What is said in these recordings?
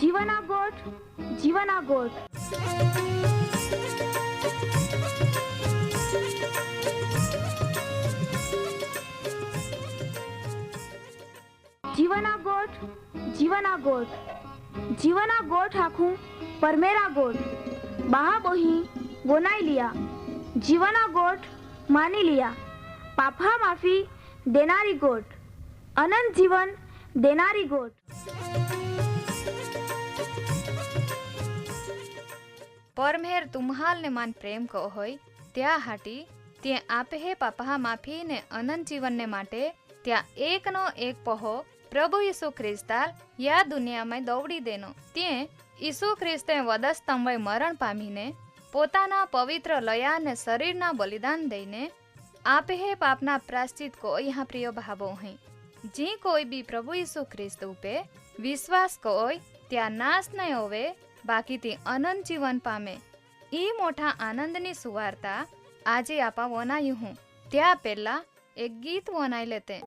जीवना गोठ जीवना गोठ जीवना गोठ जीवना गोठ जीवना गोठ आखू परमेरा गोठ बाहा बोही गोनाई लिया जीवना गोठ मानी लिया पापा माफी देनारी गोठ अनंत जीवन देनारी गोठ परमेर तुम्हाल ने मान प्रेम को होय त्या हाटी ते आपे हे पापा माफी ने अनंत जीवन ने माटे त्या एक नो एक पहो प्रभु यीशु ख्रिस्ताल या दुनिया में दौड़ी देनो ते यीशु ख्रिस्ते वधस्तंभे मरण पामीने पोताना पवित्र लया ने शरीरना बलिदान दईने आपे हे पापना प्राश्चित को यहाँ प्रिय भावो है जी कोई भी प्रभु यीशु ख्रिस्त उपे विश्वास कोय त्या नाश नहीं होवे बाकी ती अनंत जीवन पामे ई मोटा आनंदनी सुवार्ता आजे आपा वनायु हूँ त्या पहला एक गीत वनाई लेते।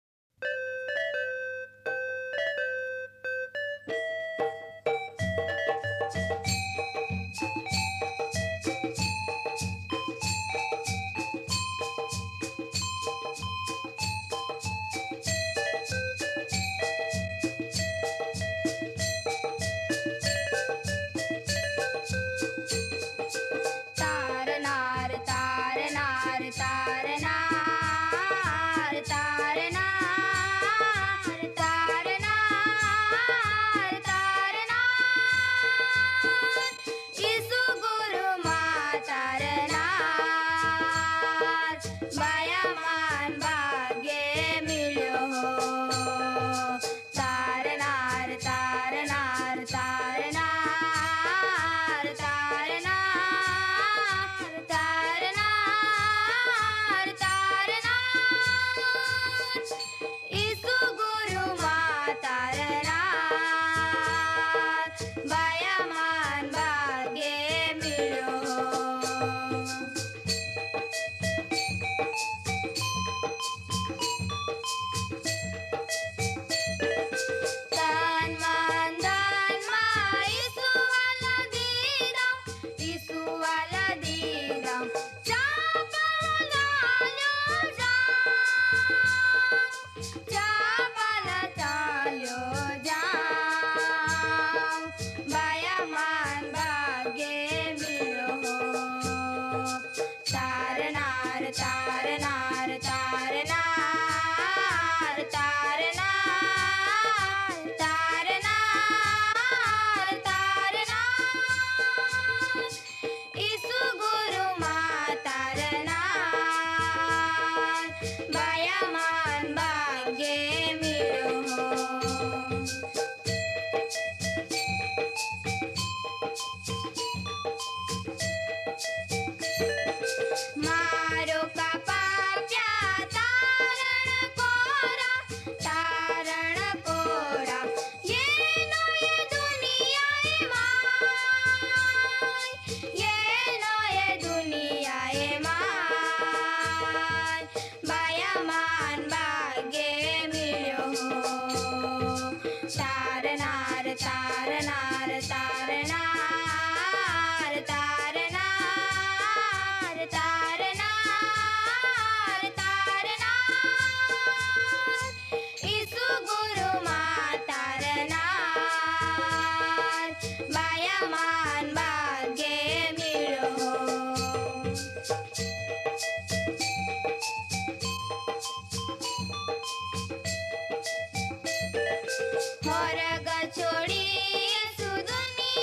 स्वर्ग छोड़ी येसु दुनिया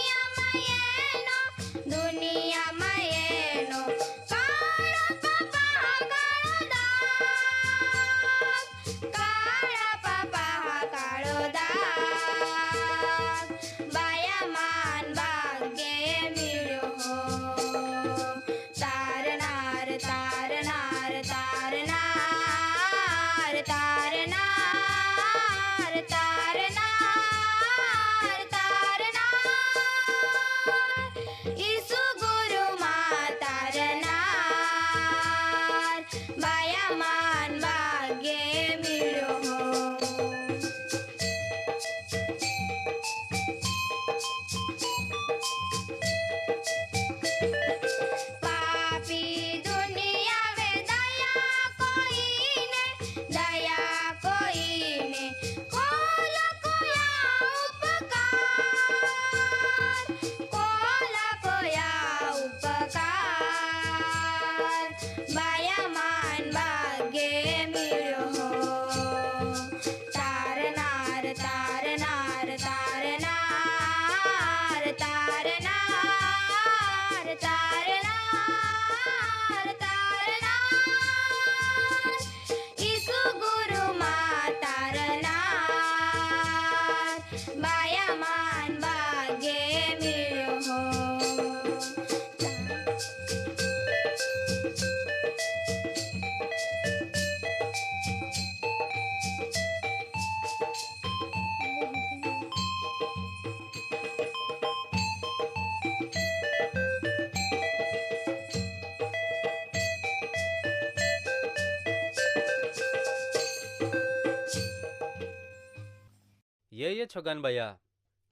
ये छगन भैया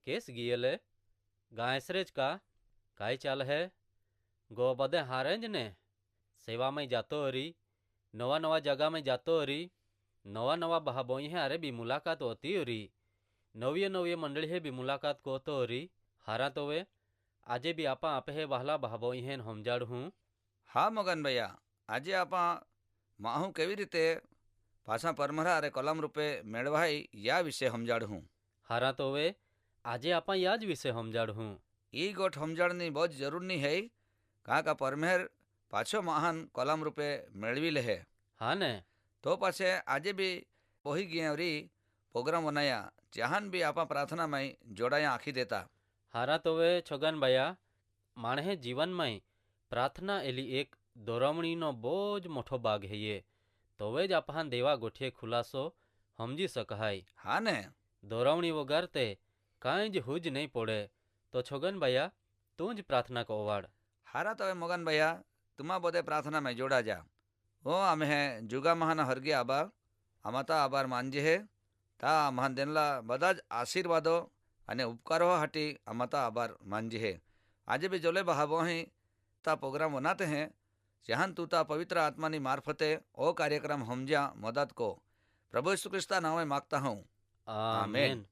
केस गियले गायसरेज का काय चाल है गो बदे हारेंज ने सेवा में जातो हरी नवा नवा जगह में जातो हरी नवा नवा बहाबोई है अरे भी मुलाकात होती हरी नवीय नवीय मंडली है भी मुलाकात को तो हरी हारा तो वे आजे भी आपा आपे है बहला बहाबोई है हमजाड़ हूँ। હા મગનભાઈ, આજે આપા માહું કેવી રીતે પાછા પરમરા અરે કલમ રૂપે મેળવાય યા વિશે સમજાડું. हारा तो वे आजे आपा याज विषय हमजाड़ हूँ। એ ગોઠ સમજાડની બહુ જ જરૂરની હૈ કાં કા પરમેર પાછો મહાન કલમ રૂપે મેળવી લે. हाँ ने તો પાછે આજે બી પોહી ગયા રી પ્રોગ્રામ બનાયા જહાન બી આપા પ્રાર્થનામાં જોડાયા આખી દેતા. हारा तो वे छगन भैया माणे जीवन में प्रार्थना एली एक दोरवणीनो बोज मोठो भाग है ये तो वे ज आपहान देवा गोठिए खुलासो समझी सकाय। હા ને दोरवणी वगर ते कांई ज हुज नहीं पड़े तो छगन भैया तू ज प्रार्थना को ओवाड़। હારા તો હવે મગનભાઈ તુમા બધે પ્રાર્થનામાં જોડા જા. ઓ અમે હે જુગા મહાના હરગે આબાર આમાતા આભાર માનજે હે તા મહાન દેનલા બધા જ આશીર્વાદો અને ઉપકારો હાટી આમાતા આભાર માનજે હે. આજે બી જોલે બહાબો હે તા પ્રોગ્રામ बनाते हैं जहां तू ता पवित्र आत्मा नी मार्फते ओ कार्यक्रम हमजा मदद को प्रभु यीशु ख्रिस्ता नामे मांगता हूँ. आमेन।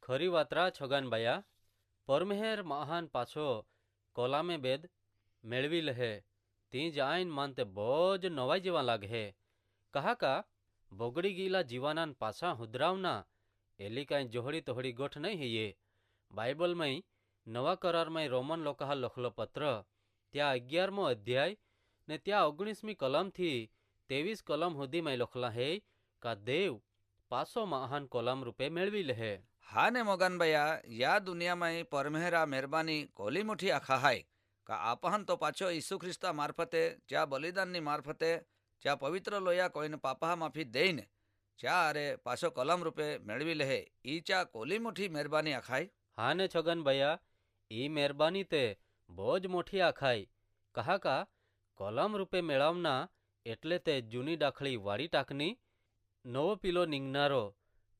खरी वात्रा छगन भैया परमेहर महान पाछो कोला में बेद मेळवी लहे ती जाइन मानते बोज नवाई जेवा लागे कहा का बोगड़ी गीला जीवानान पाछा हुद्रावना एली काई जोहड़ी तोहड़ी गोठ नहीं है ये बाइबल में नवा करार में रोमन लोका लखलो पत्र त्या 11मो अध्याय ने त्या 19मी कलम थी 23 कलम हुदी में लखला है का देव पासो महान कलम रूपे मेळवी लहे. હા ને મોગનભાઈ યા દુનિયામાં પરમેહરા મહેરબાની કોલી મુઠી આખા હાય કા આપહન તો પાછો ઈસુ ખ્રિસ્તા મારફતે જ્યાં બલિદાનની મારફતે જ્યાં પવિત્ર લોયા કોઈને પાપા માફી દઈને જ્યાં અરે પાછો કલમ રૂપે મેળવી લે ઈ ચા કોલી મુઠી મહેરબાની આખાય. हाँ ने छगन भैया ई मेहरबानी ते बोज मोठी आखाई कहा का कलम रूपे मेळवना एटले ते जूनी डाखड़ी वाड़ी टाकनी नवो पीलो निंगनारो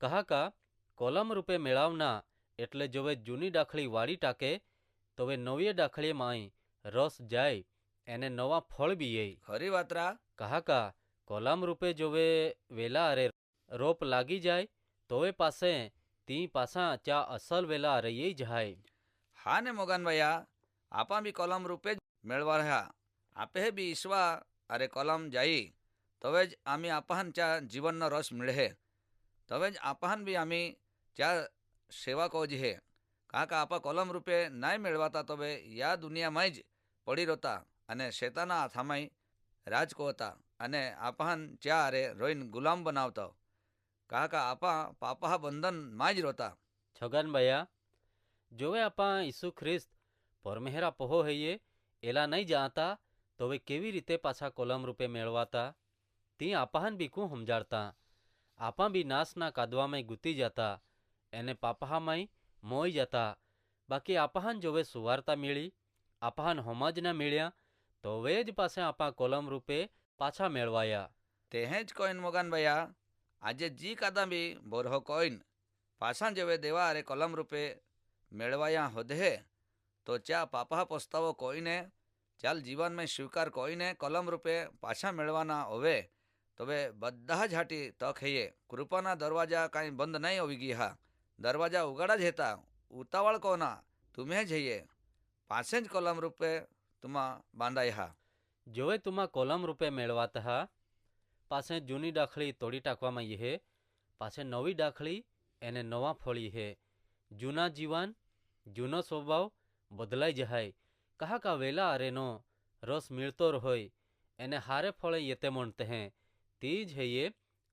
कहा का कलम रूपे मेळवना एटले जो वे जूनी डाखड़ी वाड़ी टाके तो वे नवी डाखड़ी माई रस जाए एने नवा फल बीए. ખરી વાતરા कहा का कलम रूपे जो वे वेला अरे रोप लागी जाए तो वे पासे ती पासा चा असल वेला अरे ये जाए. હા ને મોગનભાઈ આપા બી કલમ રૂપે જ મેળવા રહ્યા આપે બી ઈશ્વા અરે કલમ જાઈ તવે જ આમી આપહાન ચા જીવનનો રસ મળે તવે જ આપહાન બી આમી ચા સેવા કોજી હે કાકા આપા કલમ રૂપે નાય મેળવાતા તવે યા દુનિયામાં જ પડી રહેતા અને શેતાના હાથામાં રાજ કોતા અને આપહાન ચા અરે રોઈન ગુલામ બનાવતો કાકા આપા પાપા બંધન માં જ રહેતા. छगन भैया जो वे आपा यीशु ख्रिस्त परमेहरा पहो है ये एला नहीं जानता तो वे केवी रीते पाछा कोलम रूपे मेळवाता ती आपाहन भी कू समझाड़ता आपा भी नासना कादवा में गुती जाता एने पापहा में मोई जाता बाकी आपाहन जो वे सुवार्ता मिली आपाहन होमज न मिल्या तो वे ज पासे आपा कोलम रूपे पाछा मेळवाया. તે જ કોઈન મોગનભાઈ આજે જી કાદા બી બોરહો કોઈન પાછા જેવે દેવા અરે કલમ રૂપે મેળવાયા હોદે તો ચા પાપા પસ્તાવો કોઈને ચાલ જીવનમાં સ્વીકાર કોઈને કલમ રૂપે પાછા મેળવાના હોવે તો વે બધા જ હાટી તક હૈયે કૃપાના દરવાજા કાંઈ બંધ નહીં હોવી ગયા દરવાજા ઉગાડા જ હતા ઉતાવળ કોના તુમે જ હૈયે પાછે જ કલમ રૂપે તુમા બાંધાયા. जो वे तुमा कोलम रूपे मेळवाता हा पासे जूनी डाखड़ी तोड़ी टाकवामां ये है पासे नवी डाखड़ी एने नवा फળી है जूना जीवन जूनो स्वभाव बदलाई जाए कहा का वेला अरेनो रस मिलतो रहोय एने हारे फळे येते म्हणते हैं तीज है ये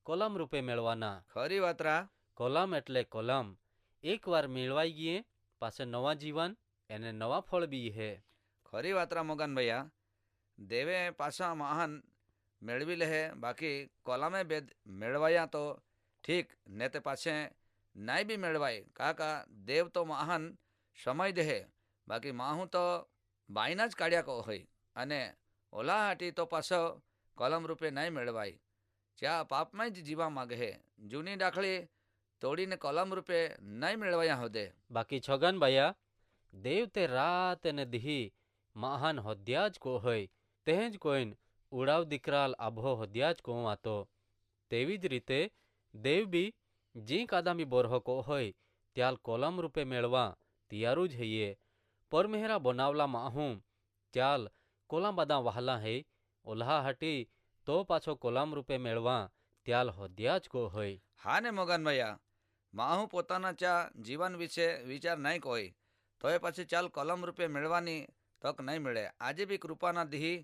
कोलम रूपे मेळवाना. ખરી વાતરા कोलम एटले कोलम एक बार मेळवाई गये पासे नवा जीवन एने नवा फळ बी है. ખરી વાતરા મોગનભાઈ દેવે પાછા મહાન મેળવી લે બાકી કોલામે બેદ મેળવાયા તો ઠીક ને તે પાછે નાય બી મેળવાય કાકા દેવ તો મહાન સમય દે બાકી માહું તો બાઈના જ કાઢ્યા કો હોય અને ઓલા હાટી તો પાછો કોલમ રૂપે નાય મેળવાય જ્યાં પાપમાં જ જીવા માગે જૂની ડાખડી તોડીને કોલમ રૂપે નહીં મેળવ્યા હોદે. બાકી છગન બાયા દેવ તે રાત ને દિહી મહાન હોદ્યા જ કો હોય તે જ કોઈન ઉડાવ દીકરાલ આભો હોદ્યા જ કો આતો. તેવી જ રીતે દેવ બી જી કાદામી બોરહો કો હોય ત્યાલ કોલમ રૂપે મેળવા તિયારું જ હૈયે. પરમેહરા બનાવલા માહું ત્યાલ કોલમ બધા વહાલા હે ઓલ્હા હટી તો પાછો કોલમ રૂપે મેળવા ત્યાલ હોદ્યા જ કો હોય. હા ને મોગનભાઈ, માહું પોતાના ચા જીવન વિશે વિચાર નહીં કોઈ તો એ પછી ચાલ કોલમ રૂપે મેળવાની તક નહીં મળે. આજે બી કૃપાના દિહી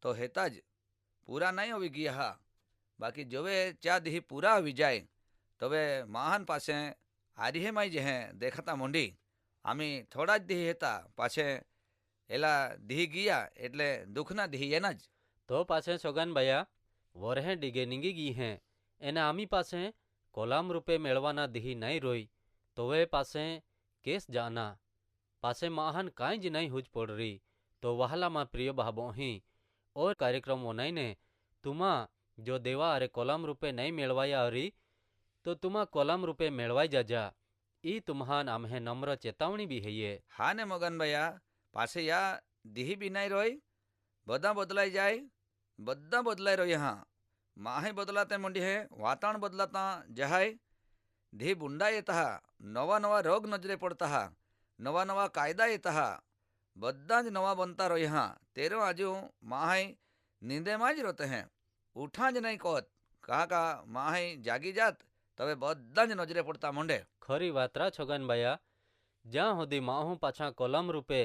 તો હેતા જ પૂરા નહીં આવી ગયા હા. બાકી જોવે ચા દિહી પૂરા આવી જાય તવે મહાન પાસે આરીહેમાઈ જે હે દેખાતા મોંડી આમી થોડા જ દિહી હતા પાછે એલા દિહી ગયા એટલે દુઃખના દિહી એના જ. તો પાછે છોગન બાયા વરહે ડીગે નીંગી ગઈ હે એને આમી પાસે કોલામ રૂપે મેળવાના દિહી નહીં રોઈ તોવે પાસે કેસ જાના પાસે મહાન કાંઈ જ નહીં હુજ પડ રહી. તો વહાલામાં પ્રિય બાબો અહીં ઓર કાર્યક્રમો નહીં ને તુમાં જો દેવા અરે કોલમ રૂપે નહીં મેળવાયા હરી તો તુમાં કોલમ રૂપે મેળવાઈ જાજા. ઈ તુમ્હાન આમ્હે નમ્ર ચેતવણી બી હૈયે. હા ને મોગનભાઈ, પાસે યા દિહી બી નહીં રોય બધા બદલાઈ જાય બધા બદલાઈ રહ્યો. હા માહે બદલાતે મંડી હે વાતાવરણ બદલાતા જહાય ધી બુંડા येता નવા નવા રોગ નજરે પડતા હા નવા નવા કાયદા येता બધા જ નવા બનતા રહ્યો. હા તેરો આજુ માહે નીંદેમાં જ રોતે હે ઉઠા જ નહીં કોત કહા કા માહે જાગી જાત તવે બધા જ નજરે પડતા મંડે. ખરી વાતરા છોગન બાયા જ્યાં સુધી માહું પાછા કોલમ રૂપે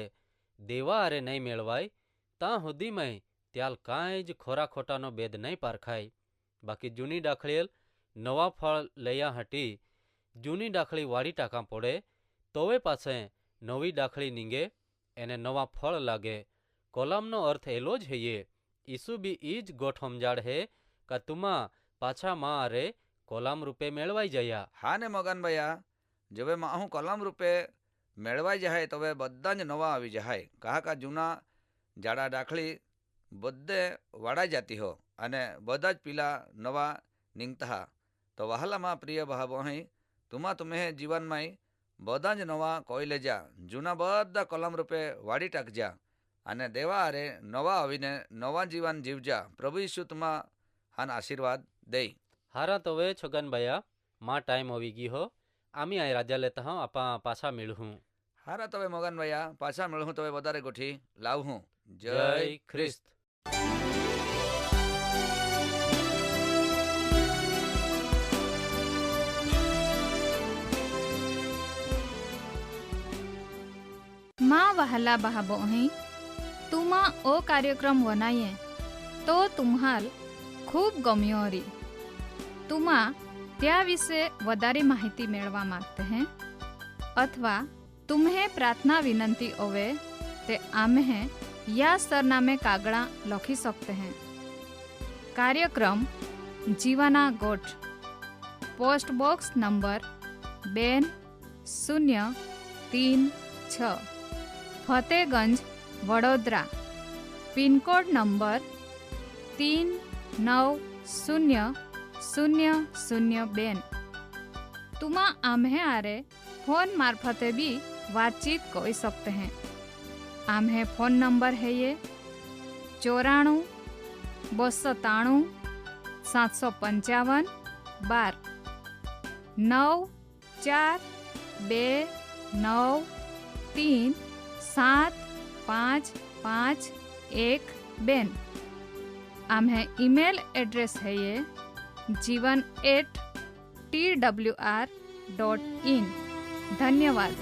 દેવા અરે નહીં મેળવાય ત્યાં સુધીમાં ત્યાલ કાંઈ જ ખોરા ખોટાનો ભેદ નહીં પારખાય. બાકી જૂની ડાખળીએલ નવા ફળ લયા હટી જૂની ડાખળી વાળી ટાંકા પડે તોવે પાસે નવી ડાખળી નીંગે એને નવા ફળ લાગે. કોલમનો અર્થ એલો જ હૈયે. ઈસુ બી ઈ જ ગોઠ સમજાડ હે કે તુમાં પાછા માં અરે કોલમ રૂપે મેળવાઈ જયા. હા ને મોગનભાઈ, જવે માહું કોલમ રૂપે મેળવાઈ જાય તવે બધા જ નવા આવી જાય. કહા કા જૂના જાડા ડાખળી બધે વાળાઈ જતી હો અને બધા જ પીલા નવા નીંગતા હા. તો વહાલામાં પ્રિય ભાવો અહીં તુમા તુમ્હે જીવનમાં બધા જ નવા કોઈ લેજા જૂના બધા કોલમ રૂપે વાળી ટાકજા અને દેવા અરે નવા આવીને નવા જીવન જીવજા. પ્રભુ ઈસુ તુમા હાન આશીર્વાદ દઈ. હારા તોવે છોગન બાયા માં ટાઈમ આવી ગઈ હો આમી આય રાજા લેતા હા આપા પાછા મેળવું. હારા તવે મોગનભાઈ પાછા મળું તવે વધારે ગોઠી લાવું. જય ખ્રિસ્ત. માં વહાલા બહાબો અહીં તુમાં ઓ કાર્યક્રમ વનાઈએ તો તુમ્હાલ ખૂબ ગમ્યો હરી. તુમાં त्या विषे वधारे माहिती मेळवा मागते हैं अथवा तुम्हें प्रार्थना विनंती होवे ते आम्हे या सरनामे कागड़ा लखी सकते हैं. कार्यक्रम जीवाना गोठ, post box number 2036 Fatehganj Vadodara, pincode number 390002. तुमा आम्हे आरे फोन मार्फते भी बातचीत कर सकते हैं. आम्हे फोन नंबर है ये 94 293 755 9429375512. आम्हे ईमेल एड्रेस है ये jivan@twr.in. धन्यवाद.